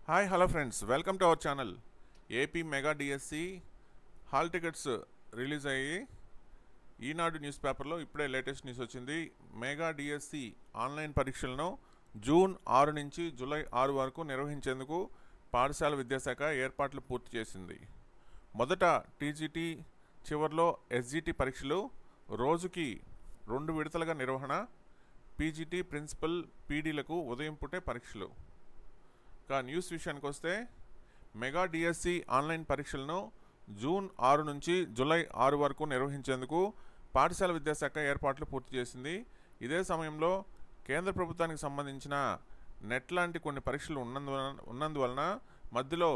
Hi hello friends, welcome to our channel. AP mega DSC hall tickets release అయ్యి ఈనాడు news పేపర్లో ఇప్పుడే latest news వచ్చింది. Mega DSC online పరీక్షలను June 6 నుంచి July 6 వరకు నిర్వహించేందుకు పాఠశాల విద్యాశాఖ ఏర్పాట్లు పూర్తి చేసింది. మొదట టీజీటీ, చివరిలో ఎస్జిటి పరీక్షలు రోజుకి 2 విడతలుగా నిర్వహణ. పీజీటీ, ప్రిన్సిపల్, పీడీలకు ఉదయం పూటే పరీక్షలు. న్యూస్ విషయానికి వస్తే మెగా డిఎస్సి ఆన్లైన్ పరీక్షలను జూన్ 6 నుంచి జూలై 6 వరకు నిర్వహించేందుకు పాఠశాల విద్యాశాఖ ఏర్పాట్లు పూర్తి చేసింది. ఇదే సమయంలో కేంద్ర ప్రభుత్వానికి సంబంధించిన నెట్ లాంటి కొన్ని పరీక్షలు ఉన్నందువలన మధ్యలో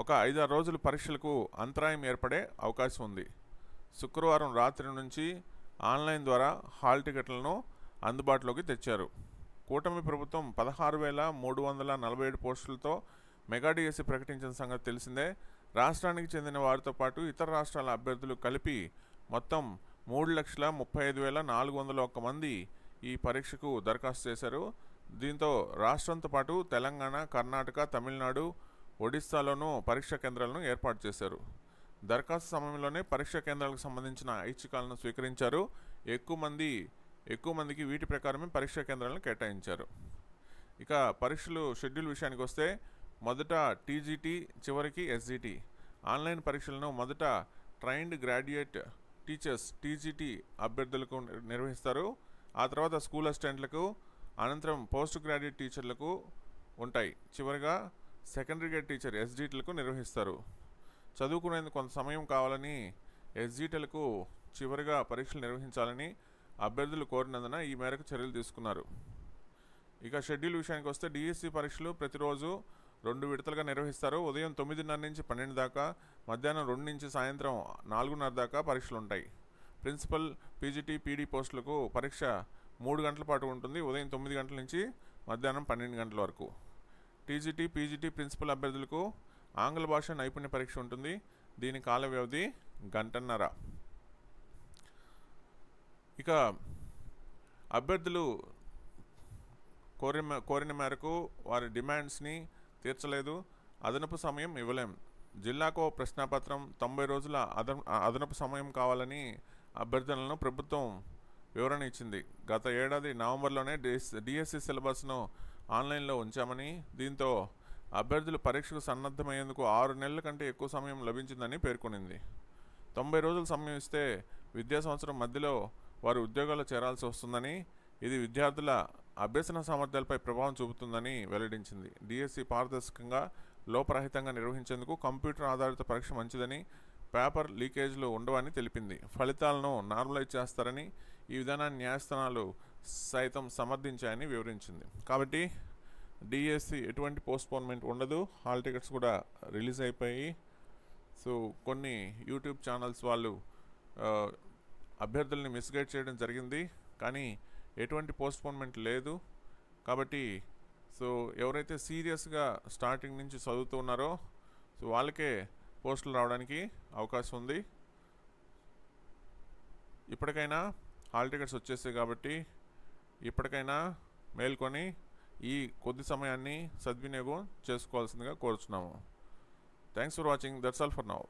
ఒక 5-6 రోజులు పరీక్షలకు అంతరాయం ఏర్పడే అవకాశం ఉంది. శుక్రవారం రాత్రి నుంచి ఆన్లైన్ ద్వారా హాల్ టికెట్లను అందుబాటులోకి తెచ్చారు. కూటమి ప్రభుత్వం 16,347 పోస్టులతో మెగా డిఎస్సి ప్రకటించిన సంగతి తెలిసిందే. రాష్ట్రానికి చెందిన వారితో పాటు ఇతర రాష్ట్రాల అభ్యర్థులు కలిపి మొత్తం 3,35,401 మంది ఈ పరీక్షకు దరఖాస్తు చేశారు. దీంతో రాష్ట్రంతో పాటు తెలంగాణ, కర్ణాటక, తమిళనాడు, ఒడిస్సాలోనూ పరీక్షా కేంద్రాలను ఏర్పాటు చేశారు. దరఖాస్తు సమయంలోనే పరీక్షా కేంద్రాలకు సంబంధించిన ఐచ్ఛికాలను స్వీకరించారు. ఎక్కువ మందికి వీటి ప్రకారమే పరీక్షా కేంద్రాలను కేటాయించారు. ఇక పరీక్షలు షెడ్యూల్ విషయానికి వస్తే మొదట టీజీటీ, చివరికి ఎస్జిటి. ఆన్లైన్ పరీక్షలను మొదట ట్రైన్డ్ గ్రాడ్యుయేట్ టీచర్స్ టీజీటీ అభ్యర్థులకు నిర్వహిస్తారు. ఆ తర్వాత స్కూల్ అసిస్టెంట్లకు, అనంతరం పోస్ట్ గ్రాడ్యుయేట్ టీచర్లకు ఉంటాయి. చివరిగా సెకండరీ గ్రేడ్ టీచర్ ఎస్జిటీలకు నిర్వహిస్తారు. చదువుకునేందుకు కొంత సమయం కావాలని ఎస్జిటీలకు చివరిగా పరీక్షలు నిర్వహించాలని అభ్యర్థులు కోరినందున ఈ మేరకు చర్యలు తీసుకున్నారు. ఇక షెడ్యూల్ విషయానికి వస్తే డిఎస్సి పరీక్షలు ప్రతిరోజు 2 విడతలుగా నిర్వహిస్తారు. ఉదయం 9:30 నుంచి 12 దాకా, మధ్యాహ్నం 2 నుంచి సాయంత్రం 4:30 దాకా పరీక్షలు ఉంటాయి. ప్రిన్సిపల్, పీజీటీ, పీడీ పోస్టులకు పరీక్ష 3 గంటల పాటు ఉంటుంది. ఉదయం 9 గంటల నుంచి మధ్యాహ్నం 12 గంటల వరకు. టీజీటీ, పీజీటీ ప్రిన్సిపల్ అభ్యర్థులకు ఆంగ్ల భాష నైపుణ్య పరీక్ష ఉంటుంది. దీని కాల వ్యవధి 1 గంటన్నర. ఇక అభ్యర్థులు కోరిన మేరకు వారి డిమాండ్స్ని తీర్చలేదు, అదనపు సమయం ఇవ్వలేం. జిల్లాకు ప్రశ్నాపత్రం, 90 రోజుల అదనపు సమయం కావాలని అభ్యర్థనలను ప్రభుత్వం వివరణ ఇచ్చింది. గత ఏడాది నవంబర్లోనే డిఎస్సి సిలబస్ను ఆన్లైన్లో ఉంచామని, దీంతో అభ్యర్థులు పరీక్షకు సన్నద్ధమయ్యేందుకు 6 నెలల కంటే ఎక్కువ సమయం లభించిందని పేర్కొనింది. 90 రోజుల సమయం ఇస్తే విద్యా సంవత్సరం మధ్యలో వారు ఉద్యోగాల్లో చేరాల్సి వస్తుందని, ఇది విద్యార్థుల అభ్యసన సామర్థ్యాలపై ప్రభావం చూపుతుందని వెల్లడించింది. డిఎస్సి పారదర్శకంగా, లోపరహితంగా నిర్వహించేందుకు కంప్యూటర్ ఆధారిత పరీక్ష మంచిదని, పేపర్ లీకేజ్లు ఉండవని తెలిపింది. ఫలితాలను నార్మలైజ్ చేస్తారని, ఈ విధానాన్ని న్యాయస్థానాలు సైతం సమర్థించాయని వివరించింది. కాబట్టి డిఎస్సి ఎటువంటి పోస్ట్పోన్మెంట్ ఉండదు. హాల్ టికెట్స్ కూడా రిలీజ్ అయిపోయి, కొన్ని యూట్యూబ్ ఛానల్స్ వాళ్ళు అభ్యర్థుల్ని మిస్గైడ్ చేయడం జరిగింది, కానీ ఎటువంటి పోస్ట్పోన్మెంట్ లేదు. కాబట్టి ఎవరైతే సీరియస్గా స్టార్టింగ్ నుంచి చదువుతూ ఉన్నారో వాళ్ళకే పోస్టులు రావడానికి అవకాశం ఉంది. ఇప్పటికైనా హాల్ టికెట్స్ వచ్చేసాయి కాబట్టి ఇప్పటికైనా మేల్కొని ఈ కొద్ది సమయాన్ని సద్వినియోగం చేసుకోవాల్సిందిగా కోరుచున్నాము. Thanks for watching. That's all for now.